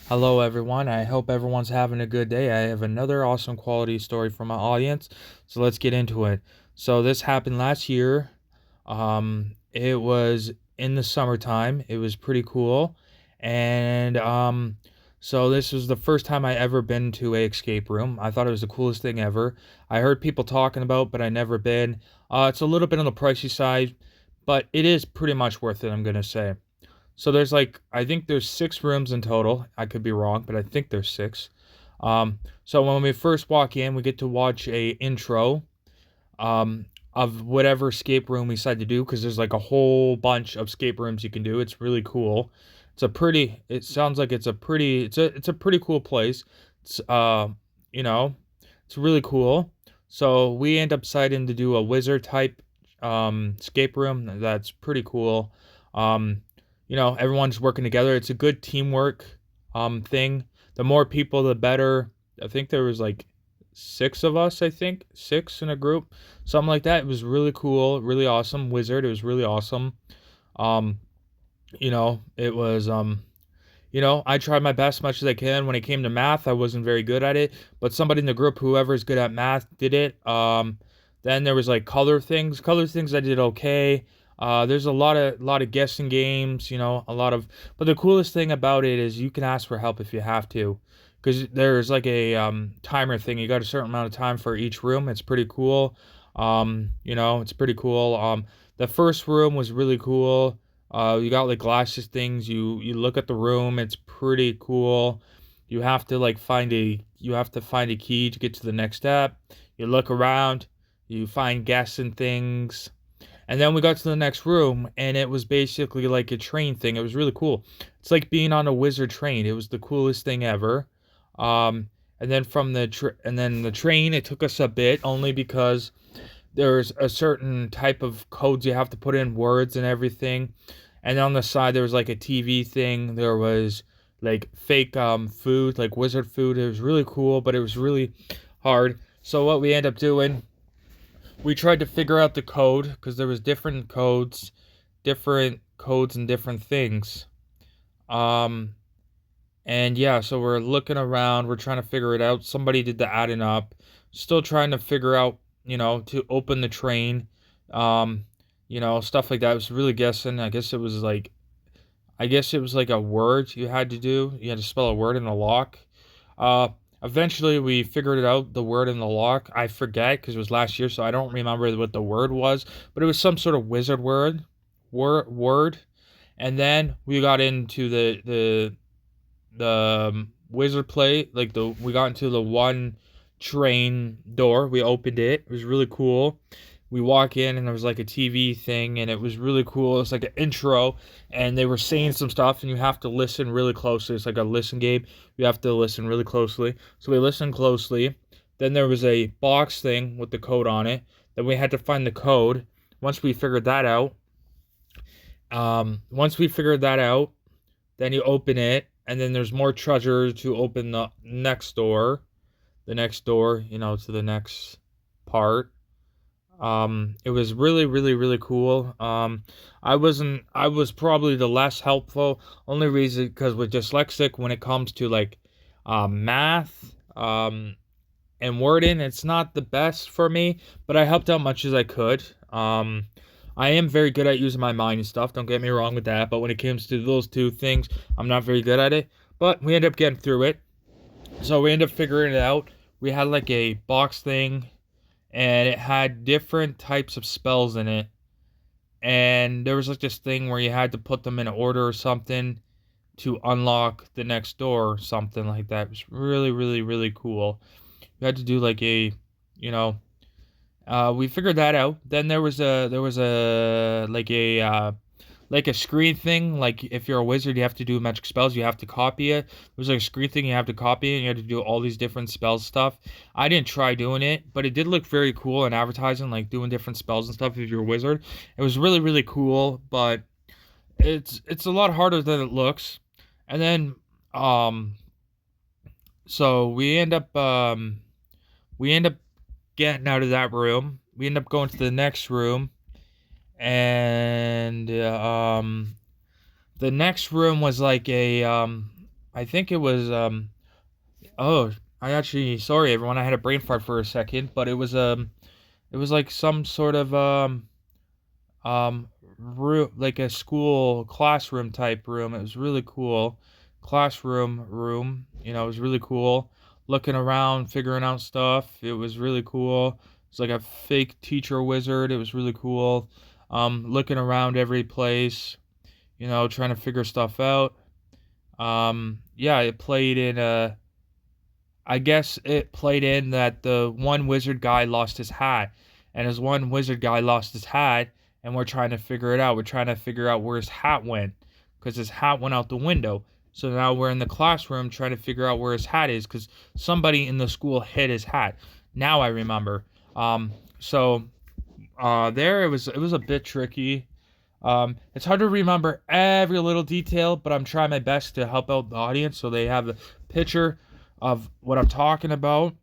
Hello, everyone. I hope everyone's having a good day. I have another awesome quality story for my audience. So let's get into it. So this happened last year. It was in the summertime. It was pretty cool. And so this was the first time I ever been to a escape room. I thought it was the coolest thing ever. I heard people talking about, but I never been. It's a little bit on the pricey side, but it is pretty much worth it, I'm gonna say. So there's like I think there's six rooms in total. I could be wrong, but I think there's six. So when we first walk in, we get to watch a intro um, of whatever escape room we decide to do because there's like a whole bunch of escape rooms you can do. It's really cool. It's a pretty. It sounds like it's a pretty cool place. It's you know it's really cool. So we end up deciding to do a wizard type escape room. That's pretty cool. Um, everyone's working together. It's a good teamwork thing. The more people, the better. I think there was like six of us. I think six in a group, something like that. It was really cool, really awesome. Wizard. It was really awesome. Um, it was I tried my best as much as I can. When it came to math, I wasn't very good at it, but somebody in the group, whoever is good at math, did it. Then there was like color things. Color things I did okay. There's a lot of guessing games, but the coolest thing about it is you can ask for help if you have to, because there's like a timer thing. You got a certain amount of time for each room. It's pretty cool. It's pretty cool. The first room was really cool. You got like glasses things. You look at the room. It's pretty cool. You have to find a key to get to the next step. You look around. You find guests and things. And then we got to the next room, and it was basically like a train thing. It was really cool. It's like being on a wizard train. It was the coolest thing ever. Um, and then the train. It took us a bit only because there's a certain type of codes you have to put in, words and everything. And on the side there was like a TV thing. There was like fake food, like wizard food. It was really cool, but it was really hard. So what we end up doing, we tried to figure out the code because there was different codes and different things. Um and yeah, so we're looking around, we're trying to figure it out. Somebody did the adding up. Still trying to figure out, to open the train. Um, stuff like that. I was really guessing. I guess it was like a word you had to do. You had to spell a word in the lock. Uh Eventually we figured it out, the word in the lock. I forget because it was last year, so I don't remember what the word was, but it was some sort of wizard word. And then we got into the wizard play, like the we got into the one train door. We opened it. It was really cool. We walk in and there was like a TV thing, and it was really cool. It's like an intro, and they were saying some stuff, and you have to listen really closely. It's like a listen game. You have to listen really closely. So we listened closely. Then there was a box thing with the code on it. Then we had to find the code. Once we figured that out, once we figured that out, then you open it, and then there's more treasure to open the next door, to the next part. It was really, really, really cool. I was probably the less helpful, only reason because with dyslexic, when it comes to like math, and wording, it's not the best for me, but I helped out much as I could. I am very good at using my mind and stuff. Don't get me wrong with that. But when it comes to those two things, I'm not very good at it. But we end up getting through it. So we end up figuring it out. We had like a box thing, and it had different types of spells in it. And there was like this thing where you had to put them in order or something to unlock the next door or something like that. It was really, really, really cool. You had to do like you know, we figured that out. Then there was a like a screen thing. Like if you're a wizard, you have to do magic spells. You have to copy it. There's like a screen thing you have to copy, and you have to do all these different spell stuff. I didn't try doing it, but it did look very cool in advertising, like doing different spells and stuff. If you're a wizard, it was really really cool. But it's a lot harder than it looks. And then um, so we end up getting out of that room. We end up going to the next room, and the next room was like a I think it was oh, I actually, sorry everyone, I had a brain fart for a second, but it was like some sort of um room, like a school classroom type room. It was really cool. Classroom room, it was really cool. Looking around, figuring out stuff. It was really cool. It's like a fake teacher wizard. It was really cool. Looking around every place, trying to figure stuff out. Yeah, it played in I guess it played in that the one wizard guy lost his hat, and as one wizard guy lost his hat, and we're trying to figure it out. We're trying to figure out where his hat went, because his hat went out the window. So now we're in the classroom trying to figure out where his hat is, because somebody in the school hid his hat. Now I remember. So there it was a bit tricky. It's hard to remember every little detail, but I'm trying my best to help out the audience so they have a picture of what I'm talking about.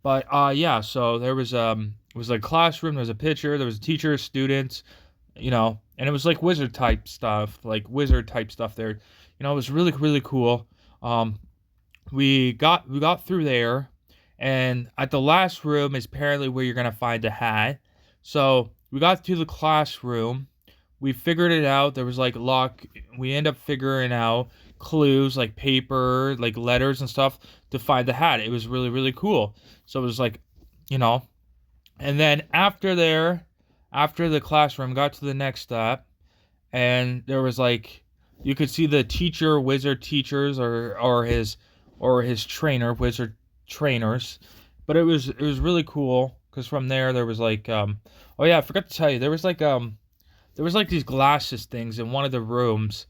But yeah, so there was it was like classroom, there was a picture, there was teachers, students, and it was like wizard type stuff there. It was really really cool. Um, we got through there, and at the last room is apparently where you're gonna find a hat. So we got to the classroom, we figured it out. There was like lock. We end up figuring out clues like paper, like letters and stuff to find the hat. It was really really cool. So it was like, you know, and then after the classroom, got to the next step, and there was like, you could see the teacher wizard teachers, or his trainer wizard trainers. But it was really cool because from there was like, oh yeah, I forgot to tell you, there was like these glasses things in one of the rooms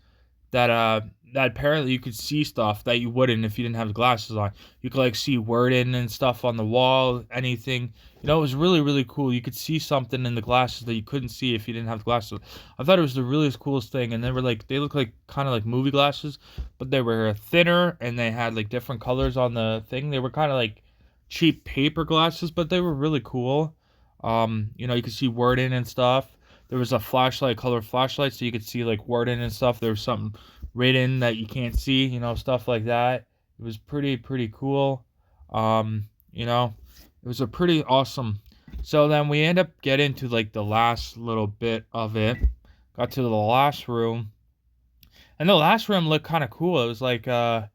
that apparently you could see stuff that you wouldn't if you didn't have the glasses on. You could like see wording and stuff on the wall, anything. It was really really cool. You could see something in the glasses that you couldn't see if you didn't have the glasses. I thought it was the really coolest thing, and they look like kind of like movie glasses, but they were thinner and they had like different colors on the thing. They were kind of like cheap paper glasses, but they were really cool. You could see wording and stuff. There was a flashlight, color flashlight, so you could see like wording and stuff. There was something written that you can't see, stuff like that. It was pretty cool. It was a pretty awesome. So then we end up getting to like the last little bit of it. Got to the last room, and the last room looked kind of cool. It was like a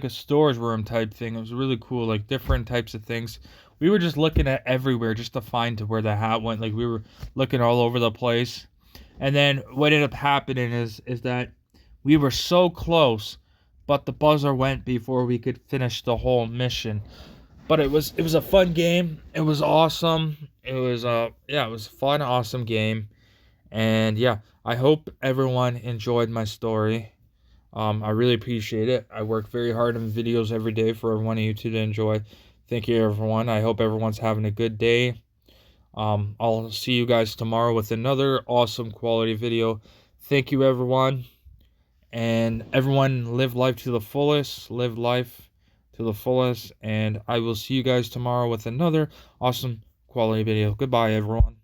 storage room type thing. It was really cool, like different types of things. We were just looking at everywhere just to find to where the hat went. Like we were looking all over the place. And then what ended up happening is that we were so close, but the buzzer went before we could finish the whole mission. But it was a fun game. It was awesome. It was a fun, awesome game. And yeah, I hope everyone enjoyed my story. I really appreciate it. I work very hard on videos every day for everyone of you to enjoy. Thank you, everyone. I hope everyone's having a good day. I'll see you guys tomorrow with another awesome quality video. Thank you, everyone. And everyone, live life to the fullest. Live life to the fullest. And I will see you guys tomorrow with another awesome quality video. Goodbye, everyone.